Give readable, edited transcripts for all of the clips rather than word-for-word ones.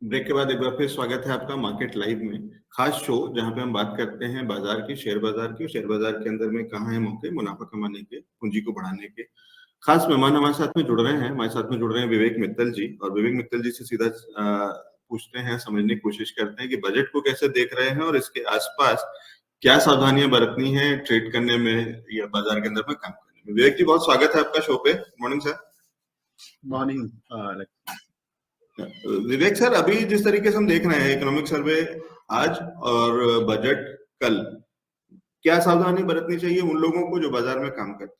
Break के बाद एक बार फिर स्वागत है आपका मार्केट लाइव में। खास शो जहां पे हम बात करते हैं बाजार की, शेयर बाजार की, शेयर बाजार के अंदर में कहाँ है मौके मुनाफा कमाने के, पूंजी को बढ़ाने के। खास मेहमान हमारे साथ में जुड़ रहे हैं, हमारे साथ में जुड़ रहे हैं विवेक मित्तल जी। और विवेक मित्तल जी से सीधा पूछते हैं, समझने की कोशिश करते हैं कि बजट को कैसे देख रहे हैं और इसके आसपास क्या सावधानियां बरतनी है ट्रेड करने में या बाजार के अंदर में काम करने में। विवेक जी, बहुत स्वागत है आपका शो पे। Morning sir. मॉर्निंग। विवेक सर, अभी जिस तरीके से हम देख रहे हैं इकोनॉमिक सर्वे आज और बजट कल, क्या सावधानी बरतनी चाहिए उन लोगों को जो बाजार में काम करते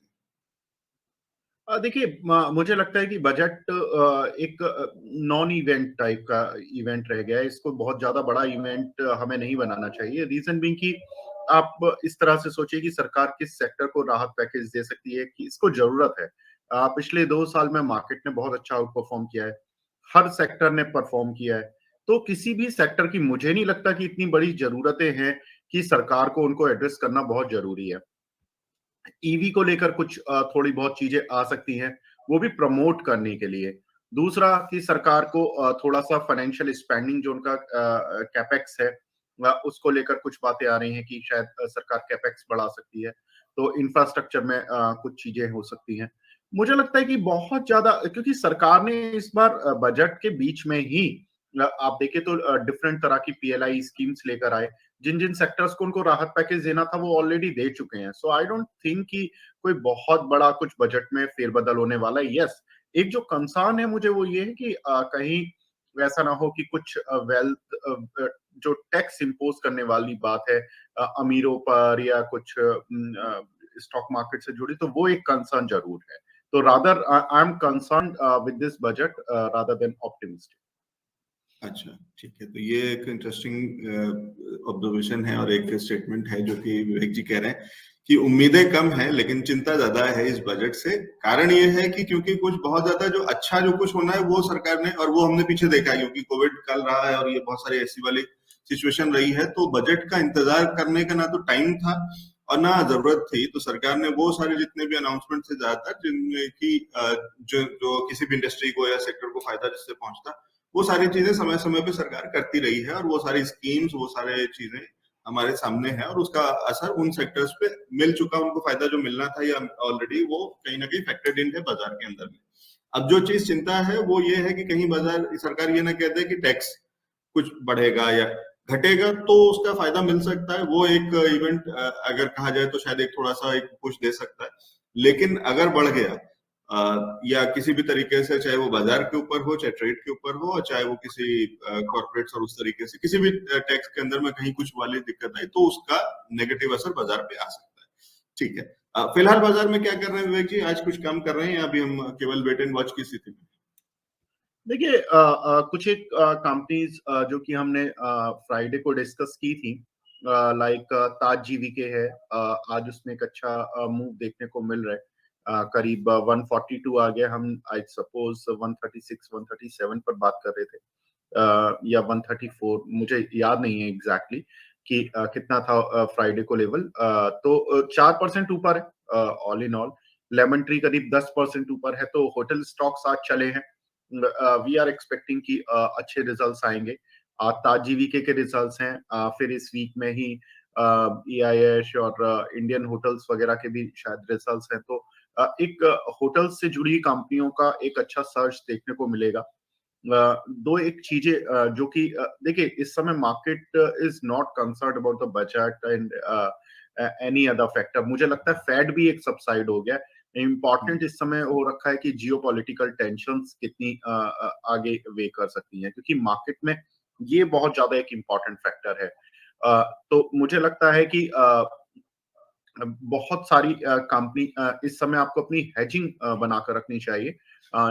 देखिए, मुझे लगता है कि बजट एक नॉन इवेंट टाइप का इवेंट रह गया है। इसको बहुत ज्यादा बड़ा इवेंट हमें नहीं बनाना चाहिए। रीजन बीइंग कि आप इस तरह से सोचिए कि सरकार किस सेक्टर को राहत पैकेज दे सकती है, कि इसको जरूरत है। पिछले 2 साल में मार्केट ने बहुत अच्छा आउट परफॉर्म किया है, हर सेक्टर ने परफॉर्म किया है। तो किसी भी सेक्टर की मुझे नहीं लगता कि इतनी बड़ी जरूरतें हैं कि सरकार को उनको एड्रेस करना बहुत जरूरी है। ईवी को लेकर कुछ थोड़ी बहुत चीजें आ सकती हैं, वो भी प्रमोट करने के लिए। दूसरा कि सरकार को थोड़ा सा फाइनेंशियल स्पेंडिंग जो उनका कैपेक्स है, उसको लेकर कुछ बातें आ रही हैं कि शायद सरकार कैपेक्स बढ़ा सकती है। तो इंफ्रास्ट्रक्चर में कुछ चीजें हो सकती हैं। मुझे लगता है कि बहुत ज्यादा, क्योंकि सरकार ने इस बार बजट के बीच में ही आप देखें तो डिफरेंट तरह की पीएलआई स्कीम्स लेकर आए। जिन जिन सेक्टर्स को उनको राहत पैकेज देना था वो ऑलरेडी दे चुके हैं। सो आई डोंट थिंक कि कोई बहुत बड़ा कुछ बजट में फेरबदल होने वाला है। यस, एक जो कंसर्न है मुझे वो ये है कि कहीं ऐसा ना हो कि कुछ वेल्थ जो टैक्स इम्पोज करने वाली बात है अमीरों पर या कुछ स्टॉक मार्केट से जुड़ी, तो वो एक कंसर्न जरूर है। तो rather I am concern with this budget rather than optimistic. हैं? अच्छा, ठीक है। तो ये एक इंटरेस्टिंग ऑब्जर्वेशन है और एक स्टेटमेंट है जो कि विवेक जी कह रहे हैं कि उम्मीदें कम है लेकिन चिंता ज्यादा है इस बजट से। कारण ये है कि क्योंकि कुछ बहुत ज्यादा जो अच्छा जो कुछ होना है वो सरकार ने, और वो हमने पीछे देखा है क्योंकि कोविड चल रहा है और ये बहुत सारी ऐसी वाली सिचुएशन रही है, तो बजट का इंतजार करने का ना तो टाइम था और ना जरूरत थी। तो सरकार ने वो सारे जितने भी अनाउंसमेंट थे ज्यादातर जिनमें कि जो जो किसी भी इंडस्ट्री को या सेक्टर को फायदा जिससे पहुंचता, वो सारी चीजें समय समय पे सरकार करती रही है और वो सारी स्कीम्स, वो सारे चीजें हमारे सामने है और उसका असर उन सेक्टर्स पे मिल चुका। उनको फायदा जो मिलना था या ऑलरेडी वो कहीं ना कहीं फैक्टर्ड इन है बाजार के अंदर में। अब जो चीज चिंता है वो ये है कि कहीं बाजार सरकार ये ना कह दे कि टैक्स कुछ बढ़ेगा या घटेगा तो उसका फायदा मिल सकता है। वो एक इवेंट अगर कहा जाए तो शायद एक थोड़ा सा एक पुश दे सकता है। लेकिन अगर बढ़ गया या किसी भी तरीके से, चाहे वो बाजार के ऊपर हो, चाहे ट्रेड के ऊपर हो, चाहे वो किसी कॉर्पोरेट्स और उस तरीके से किसी भी टैक्स के अंदर में कहीं कुछ वाली दिक्कत आई तो उसका नेगेटिव असर बाजार पे आ सकता है। ठीक है। फिलहाल बाजार में क्या कर रहे हैं विवेक जी? आज कुछ काम कर रहे हैं या अभी हम केवल वेट एंड वॉच की स्थिति में? देखिए, कुछ एक कंपनीज जो कि हमने फ्राइडे को डिस्कस की थी, लाइक ताज जीवीके है। आज उसमें एक अच्छा मूव देखने को मिल रहा है। करीब 142 आ गया। हम आई सपोज 136 137 पर बात कर रहे थे, या 134, मुझे याद नहीं है एग्जैक्टली कि कितना था फ्राइडे को लेवल। तो 4% ऊपर है all in all. Lemon tree करीब 10% ऊपर है। तो होटल स्टॉक्स आज चले हैं। वी आर एक्सपेक्टिंग कि अच्छे रिजल्ट्स आएंगे। ताज जीवीके के रिजल्ट्स हैं। फिर इस वीक में ही ईआईएश और इंडियन होटल्स वगैरह के भी शायद रिजल्ट्स हैं। तो एक होटल्स से जुड़ी कंपनियों का एक अच्छा सर्च देखने को मिलेगा। दो एक चीजें जो कि देखिए, इस समय market is not concern about the budget and any other factor. मुझे लगता है फेड भी एक सबसाइड हो गया। इम्पॉर्टेंट इस समय हो रखा है कि जियो पॉलिटिकल टेंशन कितनी आगे वे कर सकती हैं, क्योंकि मार्केट में ये बहुत ज्यादा एक इम्पॉर्टेंट फैक्टर है। तो मुझे लगता है कि बहुत सारी कंपनी इस समय आपको अपनी हेजिंग बनाकर रखनी चाहिए।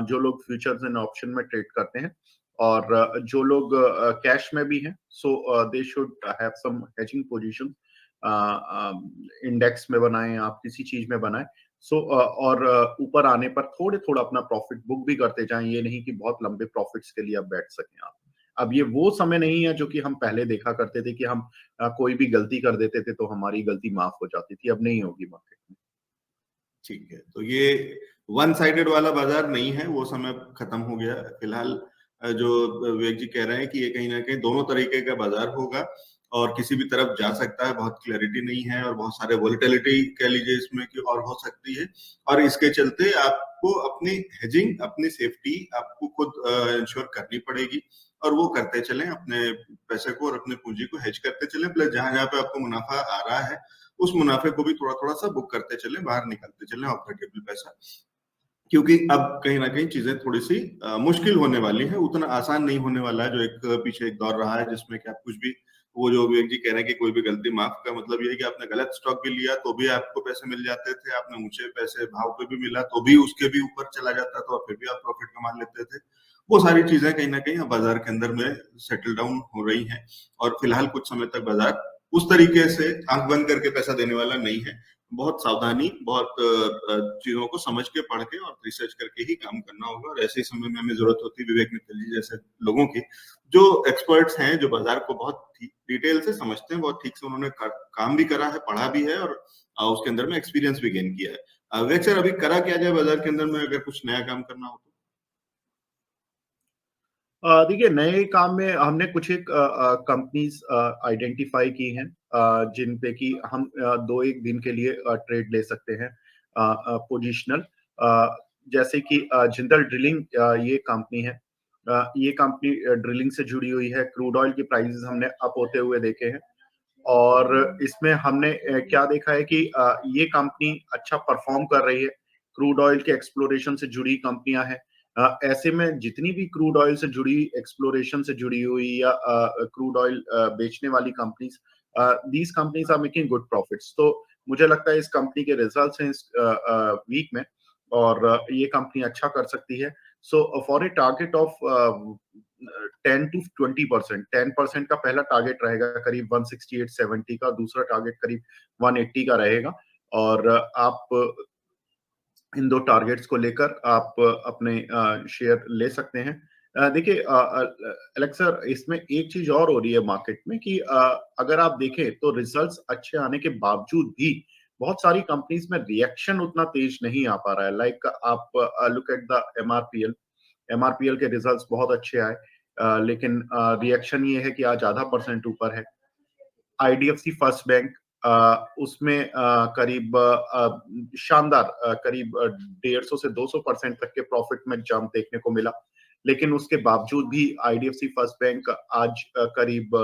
जो लोग फ्यूचर्स एंड ऑप्शन में ट्रेड करते हैं और जो लोग कैश में भी हैं, so they should have some hedging position. Index में बनाएं, आप किसी चीज में बनाएं। सो और ऊपर आने पर थोड़े थोड़ा अपना प्रॉफिट बुक भी करते जाएं। ये नहीं कि बहुत लंबे प्रॉफिट्स के लिए आप बैठ सकें आप। अब ये वो समय नहीं है जो कि हम पहले देखा करते थे कि हम कोई भी गलती कर देते थे तो हमारी गलती माफ हो जाती थी। अब नहीं होगी मार्केट में। ठीक है। तो ये वन साइडेड वाला बाजार नहीं है, वो समय खत्म हो गया। फिलहाल जो विवेक जी कह रहे हैं कि ये कहीं ना कहीं दोनों तरीके का बाजार होगा और किसी भी तरफ जा सकता है, बहुत क्लैरिटी नहीं है और बहुत सारे वोलेटिलिटी कह लीजिए इसमें कि और हो सकती है। और इसके चलते आपको अपनी हेजिंग, अपनी सेफ्टी आपको खुद इंश्योर करनी पड़ेगी और वो करते चलें, अपने पैसे को और अपने पूंजी को हेज करते चलें, प्लस जहां जहां पे आपको मुनाफा आ रहा है उस मुनाफे को भी थोड़ा थोड़ा सा बुक करते चलें, बाहर निकालते चलें ऑपरेटेबल पैसा, क्योंकि अब कहीं ना कहीं चीजें थोड़ी सी मुश्किल होने वाली है, उतना आसान नहीं होने वाला है जो एक पीछे एक दौर रहा है जिसमें कि आप कुछ भी, वो जो विवेक जी कह रहे हैं कि कोई भी गलती माफ का मतलब ये है कि आपने गलत स्टॉक भी लिया तो भी आपको पैसे मिल जाते थे, आपने ऊंचे पैसे भाव पे भी मिला तो भी उसके भी ऊपर चला जाता था और फिर भी आप प्रॉफिट कमा लेते थे। वो सारी चीजें कहीं ना कहीं अब बाजार के अंदर में सेटल डाउन हो रही हैं और फिलहाल कुछ समय तक बाजार उस तरीके से आंख बंद करके पैसा देने वाला नहीं है। बहुत सावधानी, बहुत चीजों को समझ के पढ़ के और रिसर्च करके ही काम करना होगा और ऐसे समय में हमें जरूरत होती है विवेक मित्तल जी जैसे लोगों की, जो एक्सपर्ट्स हैं, जो बाजार को बहुत डिटेल से समझते हैं, बहुत ठीक से उन्होंने काम भी करा है, पढ़ा भी है और उसके अंदर में एक्सपीरियंस भी गेन किया है। विवेक सर, अभी करा क्या जाए बाजार के अंदर में अगर कुछ नया काम करना हो तो? देखिए, नए काम में हमने कुछ एक कंपनीज आइडेंटिफाई की हैं जिन पे कि हम 2-1 दिन के लिए ट्रेड ले सकते हैं पोजिशनल। जैसे कि जिंदल ड्रिलिंग, ये कंपनी है। ये कंपनी ड्रिलिंग से जुड़ी हुई है। क्रूड ऑयल की प्राइसेस हमने अप होते हुए देखे हैं और इसमें हमने क्या देखा है कि ये कंपनी अच्छा परफॉर्म कर रही है। क्रूड ऑयल के एक्सप्लोरेशन से जुड़ी कंपनियां हैं। ऐसे में जितनी भी क्रूड ऑयल से जुड़ी, एक्सप्लोरेशन से जुड़ी हुई या क्रूड ऑयल बेचने वाली companies, these companies are making good profits. तो मुझे लगता है इस कंपनी के रिजल्ट्स हैं इस वीक में और ये कंपनी अच्छा कर सकती है। So for a target of 10 to 20%, 10% का पहला टारगेट रहेगा करीब 168-70 का, दूसरा टारगेट करीब 180 का रहेगा और आप इन 2 टारगेट्स को लेकर आप अपने शेयर ले सकते हैं। देखिए एलेक्स सर, इसमें एक चीज और हो रही है मार्केट में कि अगर आप देखें तो रिजल्ट्स अच्छे आने के बावजूद भी बहुत सारी कंपनीज में रिएक्शन उतना तेज नहीं आ पा रहा है। लाइक आप look at the MRPL. MRPL के रिजल्ट्स बहुत अच्छे आए, लेकिन रिएक्शन ये है कि आज आधा परसेंट ऊपर है। आईडीएफसी फर्स्ट बैंक, उसमें करीब शानदार करीब 150 से 200% तक के प्रॉफिट में जंप देखने को मिला, लेकिन उसके बावजूद भी आईडीएफसी फर्स्ट बैंक आज करीब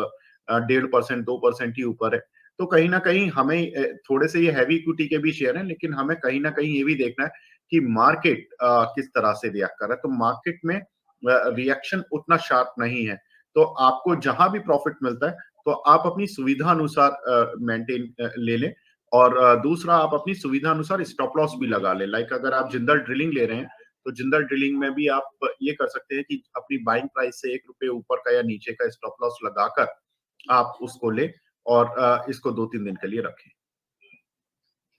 1.5%, 2% ही ऊपर है। तो कहीं ना कहीं हमें थोड़े से ये हैवी इक्विटी के भी शेयर हैं, लेकिन हमें कहीं ना कहीं ये भी देखना है कि मार्केट किस तरह से रिएक्ट कर रहा है। तो मार्केट में रिएक्शन उतना शार्प नहीं है, तो आपको जहां भी प्रॉफिट मिलता है तो आप अपनी सुविधा अनुसार मेंटेन ले लें और दूसरा आप अपनी सुविधा अनुसार स्टॉप लॉस भी लगा लें। लाइक अगर आप जिंदल ड्रिलिंग ले रहे हैं तो जिंदल ड्रिलिंग में भी आप ये कर सकते हैं कि अपनी बाइंग प्राइस से 1 रुपए ऊपर का या नीचे का स्टॉप लॉस लगाकर आप उसको लें और इसको 2-3 दिन के लिए रखें।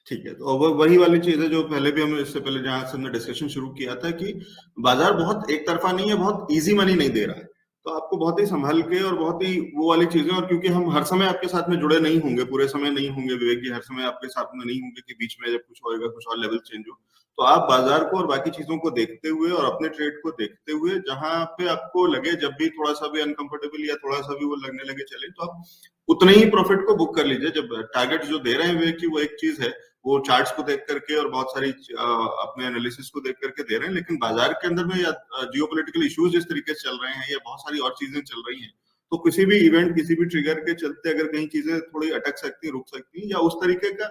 ठीक है, तो वो वही वाली चीज है जो पहले भी हम, इससे पहले जहां से हमने डिस्कशन शुरू किया था कि बाजार बहुत एक तरफा नहीं है, बहुत इजी मनी नहीं दे रहा है, तो आपको बहुत ही संभल के और बहुत ही वो वाली चीजें, और क्योंकि हम हर समय आपके साथ में जुड़े नहीं होंगे, पूरे समय नहीं होंगे विवेक जी, हर समय आपके साथ में नहीं होंगे कि बीच में जब कुछ होएगा कुछ और लेवल चेंज हो, तो आप बाजार को और बाकी चीजों को देखते हुए और अपने ट्रेड को देखते हुए जहां पे आपको लगे, जब भी थोड़ा सा भी अनकंफर्टेबल या थोड़ा सा भी वो लगने लगे चले, तो आप उतने ही प्रॉफिट को बुक कर लीजिए। जब टारगेट जो दे रहे हैं विवेक जी वो एक चीज है, वो चार्ट्स को देख करके और बहुत सारी अपने एनालिसिस को देख करके दे रहे हैं, लेकिन बाजार के अंदर में या जियोपॉलिटिकल इश्यूज जिस तरीके से चल रहे हैं या बहुत सारी और चीजें चल रही हैं, तो किसी भी इवेंट, किसी भी ट्रिगर के चलते अगर कहीं चीजें थोड़ी अटक सकती, रुक सकती या उस तरीके का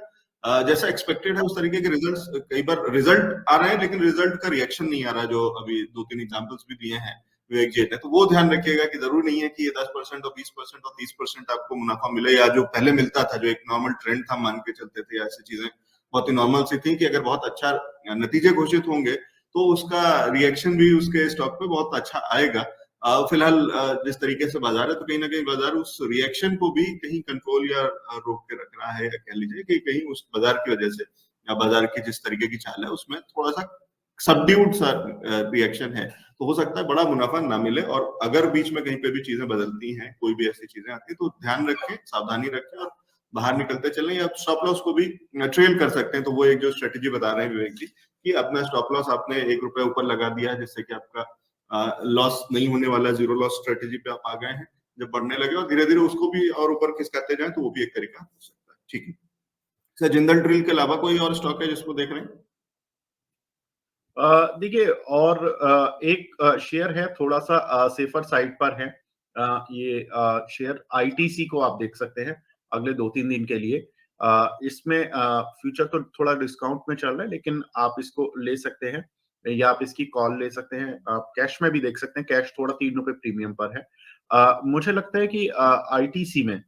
जैसा एक्सपेक्टेड है उस तरीके के रिजल्ट्स, कई बार रिजल्ट आ रहे हैं लेकिन रिजल्ट का रिएक्शन नहीं आ रहा, जो अभी 2-3 एग्जांपल्स भी दिए हैं विवेक जी ने, तो वो ध्यान रखिएगा कि जरूरी नहीं है कि ये 10% और 20% और 30% आपको मुनाफा मिले, या जो पहले मिलता था, जो एक नॉर्मल ट्रेंड था मान के चलते थे, या ऐसी चीजें बहुत ही नॉर्मल सी थी कि अगर बहुत अच्छा नतीजे घोषित होंगे तो उसका रिएक्शन भी उसके स्टॉक पे बहुत अच्छा आएगा। फिलहाल जिस तरीके से बाजार है, तो कहीं ना कहीं बाजार उस रिएक्शन को भी कहीं कंट्रोल या रोक के रख रहा है, या कह लीजिए कि कहीं उस बाजार की वजह से या बाजार की जिस तरीके की चाल है उसमें थोड़ा सा सबड्यूड सा रिएक्शन है, तो हो सकता है बड़ा मुनाफा ना मिले। और अगर बीच में कहीं पे भी चीजें बदलती हैं, कोई भी ऐसी चीजें आती है, तो ध्यान रखें, सावधानी रखें और बाहर निकलते चलें, या स्टॉप लॉस को भी ट्रेल कर सकते हैं। तो वो एक जो स्ट्रेटेजी बता रहे हैं विवेक जी कि अपना स्टॉप लॉस आपने 1 रुपए ऊपर लगा दिया, जिससे कि आपका लॉस नहीं होने वाला, जीरो लॉस स्ट्रेटेजी पे आप आ गए हैं, जब बढ़ने लगे और धीरे धीरे उसको भी और ऊपर खिसकाते जाए तो वो भी एक तरीका हो सकता है। ठीक है सर, जिंदल ड्रिल के अलावा कोई और स्टॉक है जिसको देख रहे हैं? देखिए, और एक शेयर है थोड़ा सा सेफर साइड पर है। ये शेयर आईटीसी को आप देख सकते हैं अगले 2-3 दिन के लिए। इसमें फ्यूचर तो थोड़ा डिस्काउंट में चल रहा है, लेकिन आप इसको ले सकते हैं या आप इसकी कॉल ले सकते हैं। आप कैश में भी देख सकते हैं, कैश थोड़ा ₹3 प्रीमियम पर है। मुझे लगता है कि आईटीसी में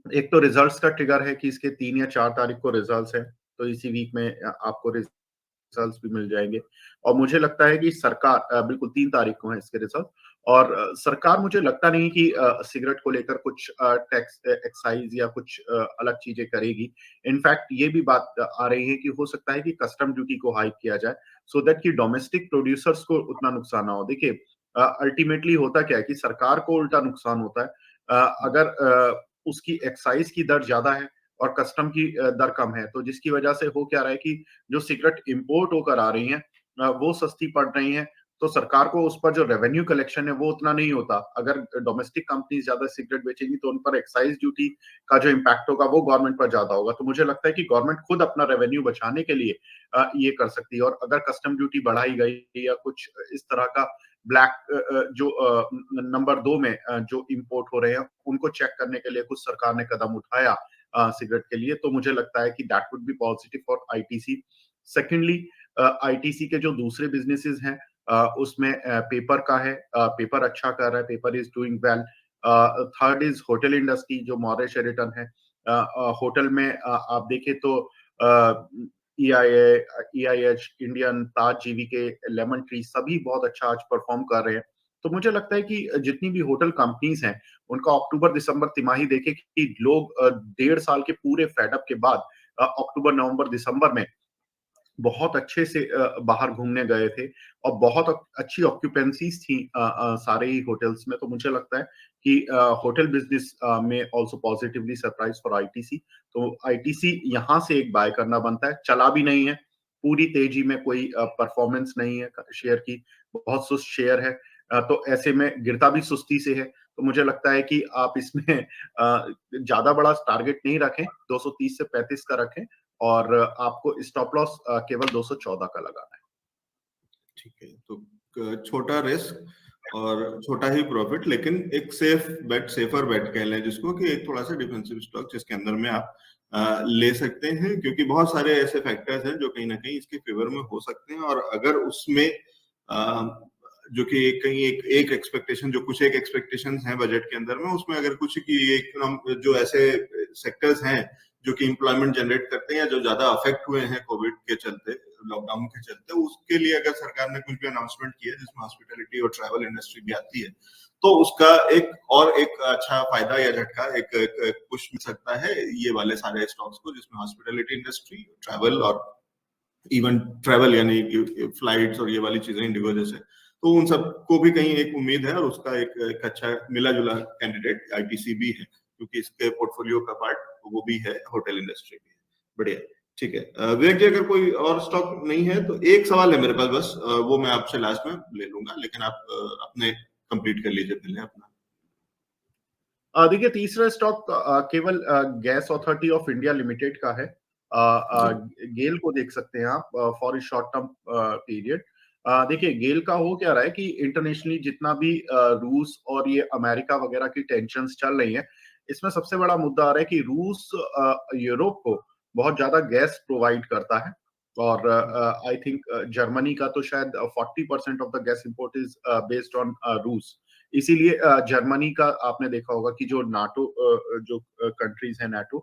एक तो रिजल्ट्स का ट्रिगर है कि इसके 3 या 4 तारीख को रिजल्ट्स हैं, तो इसी वीक में आपको रिजल्ट्स भी मिल जाएंगे। और मुझे लगता है कि सरकार बिल्कुल 3 तारीख को है इसके रिजल्ट। और सरकार मुझे लगता नहीं कि सिगरेट को लेकर कुछ टैक्स एक्साइज या कुछ अलग चीजें करेगी। इनफैक्ट ये भी बात आ रही है कि हो सकता है कि कस्टम ड्यूटी को हाइक किया जाए, सो दैट कि डोमेस्टिक प्रोड्यूसर्स को उतना नुकसान ना हो। देखिए, अल्टीमेटली होता क्या है कि सरकार को उल्टा नुकसान होता है अगर उसकी एक्साइज की दर ज्यादा है और कस्टम की दर कम है, तो जिसकी वजह से हो क्या रहा है कि जो सिगरेट इंपोर्ट होकर आ रही हैं वो सस्ती पड़ रही हैं, तो सरकार को उस पर जो रेवेन्यू कलेक्शन है वो उतना नहीं होता। अगर डोमेस्टिक कंपनीज ज्यादा सिगरेट बेचेंगी तो उन पर एक्साइज ड्यूटी का जो इम्पैक्ट होगा वो गवर्नमेंट पर ज्यादा होगा। तो मुझे लगता है कि गवर्नमेंट खुद अपना रेवेन्यू बचाने के लिए ये कर सकती है। और अगर कस्टम ड्यूटी बढ़ाई गई या कुछ इस तरह का ब्लैक जो नंबर 2 में जो इंपोर्ट हो रहे हैं उनको चेक करने के लिए कुछ सरकार ने कदम उठाया सिगरेट के लिए, तो मुझे लगता है कि that would be positive for ITC. Secondly, ITC के जो दूसरे बिजनेसेस हैं उसमें पेपर का है। पेपर अच्छा कर रहा है, paper is doing well. Third is hotel industry जो मॉरेल शेरेटन है। होटल में आप देखें तो ईआईएच, इंडियन, ताज, जीवीके, लेमन ट्री सभी बहुत अच्छा आज परफॉर्म कर रहे हैं। तो मुझे लगता है कि जितनी भी होटल कंपनीज हैं उनका अक्टूबर दिसंबर तिमाही देखें कि लोग 1.5 साल के पूरे फेडअप के बाद अक्टूबर नवंबर दिसंबर में बहुत अच्छे से बाहर घूमने गए थे और बहुत अच्छी ऑक्यूपेंसीज थी सारे ही होटल्स में। तो मुझे लगता है कि होटल बिजनेस में also positively surprise for ITC. तो आईटीसी यहाँ से एक बाय करना बनता है। चला भी नहीं है, पूरी तेजी में कोई परफॉर्मेंस नहीं है शेयर की, बहुत सुस्त शेयर है। तो ऐसे में गिरता भी सुस्ती से है। तो मुझे लगता है कि आप इसमें ज्यादा बड़ा टारगेट नहीं रखें, 230 से 35 का रखें और आपको स्टॉप लॉस केवल 214 का लगाना है। ठीक है, तो छोटा रिस्क और छोटा ही प्रॉफिट, लेकिन एक सेफ बेट, सेफर बेट कह लें जिसको, कि एक थोड़ा सा डिफेंसिव स्टॉक जिसके अंदर में आप ले सकते हैं, क्योंकि बहुत सारे ऐसे फैक्टर्स हैं जो कहीं ना कहीं इसके फेवर में हो सकते हैं। और अगर उसमें जो कि कहीं एक एक्सपेक्टेशन, जो कुछ एक एक्सपेक्टेशंस हैं बजट के अंदर में, उसमें अगर कुछ की एक जो ऐसे सेक्टर्स हैं जो कि एम्प्लॉयमेंट जनरेट करते हैं या जो ज्यादा अफेक्ट हुए हैं कोविड के चलते, लॉकडाउन के चलते, उसके लिए अगर सरकार ने कुछ भी अनाउंसमेंट किया जिसमें हॉस्पिटैलिटी और ट्रैवल इंडस्ट्री भी आती है, तो उसका एक अच्छा फायदा या झटका, एक पुश मिल सकता है ये वाले सारे स्टॉक्स को, जिसमें हॉस्पिटैलिटी इंडस्ट्री, ट्रैवल और इवन ट्रैवल यानी फ्लाइट्स और ये वाली चीजें, इंडिगो जैसे, तो उन सबको भी कहीं एक उम्मीद है। और उसका एक अच्छा मिला जुला कैंडिडेट आईटीसी भी है, क्योंकि इसके पोर्टफोलियो का पार्ट वो भी है, होटल इंडस्ट्री भी है। बढ़िया, ठीक है। विवेक जी, अगर कोई और स्टॉक नहीं है तो एक सवाल है मेरे पास बस, वो मैं आपसे लास्ट में ले लूंगा, लेकिन आप अपने कंप्लीट कर लीजिए पहले अपना। देखिए, तीसरा स्टॉक केवल gas authority of India limited का है। गेल को देख सकते हैं आप फॉर शॉर्ट टर्म पीरियड। देखिए, गेल का हो क्या रहा है कि इंटरनेशनली जितना भी रूस और ये अमेरिका वगैरह की टेंशन्स चल रही हैं, इसमें सबसे बड़ा मुद्दा आ रहा है कि रूस यूरोप को बहुत ज्यादा गैस प्रोवाइड करता है। और आई थिंक जर्मनी का तो शायद 40% of the gas import is based on रूस। इसीलिए जर्मनी का आपने देखा होगा कि जो नाटो जो कंट्रीज है नाटो,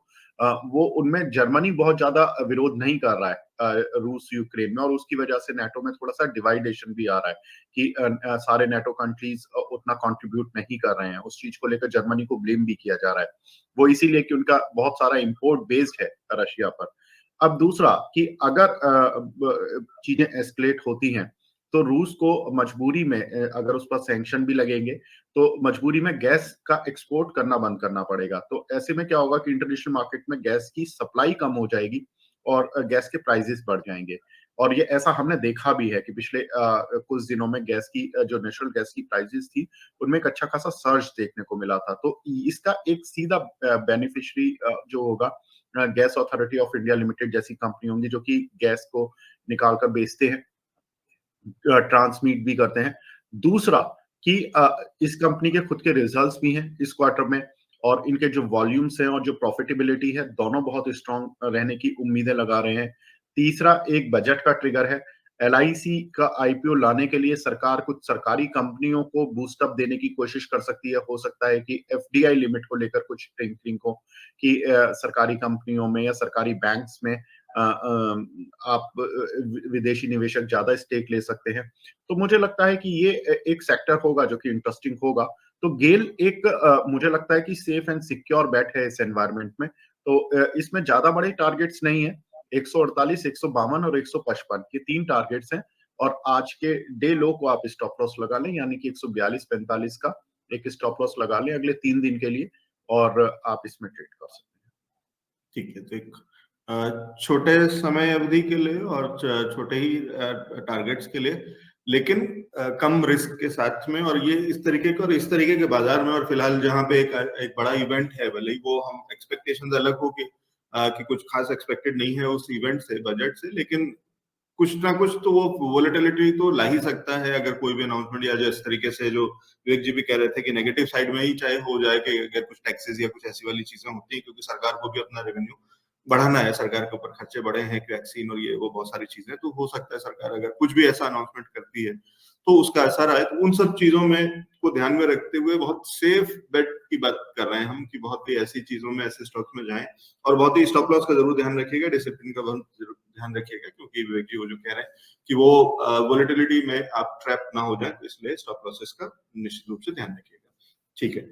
वो उनमें जर्मनी बहुत ज्यादा विरोध नहीं कर रहा है रूस यूक्रेन में, और उसकी वजह से नाटो में थोड़ा सा डिवाइडेशन भी आ रहा है कि सारे नाटो कंट्रीज उतना कंट्रीब्यूट नहीं कर रहे हैं। उस चीज को लेकर जर्मनी को ब्लेम भी किया जा रहा है, वो इसीलिए कि उनका बहुत सारा इंपोर्ट बेस्ड है रशिया पर। अब दूसरा कि अगर चीजें एस्केलेट होती हैं तो रूस को मजबूरी में अगर उस पर सैंक्शन भी लगेंगे तो मजबूरी में गैस का एक्सपोर्ट करना बंद करना पड़ेगा। तो ऐसे में क्या होगा कि इंटरनेशनल मार्केट में गैस की सप्लाई कम हो जाएगी और गैस के प्राइसेस बढ़ जाएंगे। और ये ऐसा हमने देखा भी है कि पिछले कुछ दिनों में गैस की जो नेचुरल गैस की प्राइसेस थी, उनमें एक अच्छा खासा सर्ज देखने को मिला था। तो इसका एक सीधा बेनिफिशियरी जो होगा gas authority of India limited जैसी कंपनी होंगी जो कि गैस को निकाल कर बेचते हैं, ट्रांसमिट भी करते हैं। दूसरा कि इस कंपनी के खुद के रिजल्ट्स भी हैं इस क्वार्टर में और इनके जो वॉल्यूम्स हैं और जो प्रॉफिटेबिलिटी है, दोनों बहुत स्ट्रॉन्ग रहने की उम्मीदें लगा रहे हैं। तीसरा एक बजट का ट्रिगर है। एलआईसी का आईपीओ लाने के लिए सरकार कुछ सरकारी कंपनियों को बूस्ट अप देने की कोशिश कर सकती है। हो सकता है कि एफडीआई लिमिट को लेकर कुछ थिंकिंग हो कि सरकारी कंपनियों में या सरकारी बैंक्स में आप विदेशी निवेशक ज्यादा स्टेक ले सकते हैं। तो मुझे लगता है कि ये एक सेक्टर होगा जो कि इंटरेस्टिंग होगा। तो गेल एक मुझे लगता है कि सेफ एंड सिक्योर बेट है इस एनवायरनमेंट में। तो इसमें ज्यादा बड़े टारगेट्स नहीं है। 148, 152 और 155 ये 3 टारगेट्स हैं और आज के डे लो को आप स्टॉप लॉस लगा लें यानी कि 142-45 का एक स्टॉप लॉस लगा लें अगले 3 दिन के लिए और आप इसमें ट्रेड कर सकते हैं। ठीक है, तो एक छोटे समय अवधि के लिए और छोटे ही टारगेट्स के लिए, लेकिन कम रिस्क के साथ में, और ये इस तरीके के बाजार में, और फिलहाल जहां पे एक बड़ा इवेंट है, भले ही वो हम एक्सपेक्टेशंस अलग हो कि कुछ खास एक्सपेक्टेड नहीं है उस इवेंट से, बजट से, लेकिन कुछ ना कुछ तो वो वोलेटिलिटी तो ला ही सकता है अगर कोई भी अनाउंसमेंट, या जो इस तरीके से जो विवेक जी भी कह रहे थे कि नेगेटिव साइड में ही चाहे हो जाए कि अगर कुछ टैक्सेस या कुछ ऐसी वाली चीजें होती है, क्योंकि सरकार को भी अपना रेवेन्यू बढ़ाना है, सरकार के ऊपर खर्चे बढ़े हैं, वैक्सीन और ये वो बहुत सारी चीजें, तो हो सकता है सरकार अगर कुछ भी ऐसा अनाउंसमेंट करती है तो उसका असर आए। तो उन सब चीजों में को ध्यान में रखते हुए बहुत सेफ बेट की बात कर रहे हैं हम कि बहुत ही ऐसी चीजों में, ऐसे स्टॉक्स में जाएं, और बहुत ही स्टॉप लॉस का जरूर ध्यान रखिएगा, डिसिप्लिन का बहुत जरूर ध्यान रखिएगा, क्योंकि विवेक जी वो जो कह रहे हैं कि वो वोलेटिलिटी में आप ट्रैप ना हो जाए, तो इसलिए स्टॉप लॉसेस का निश्चित रूप से ध्यान रखिएगा। ठीक है।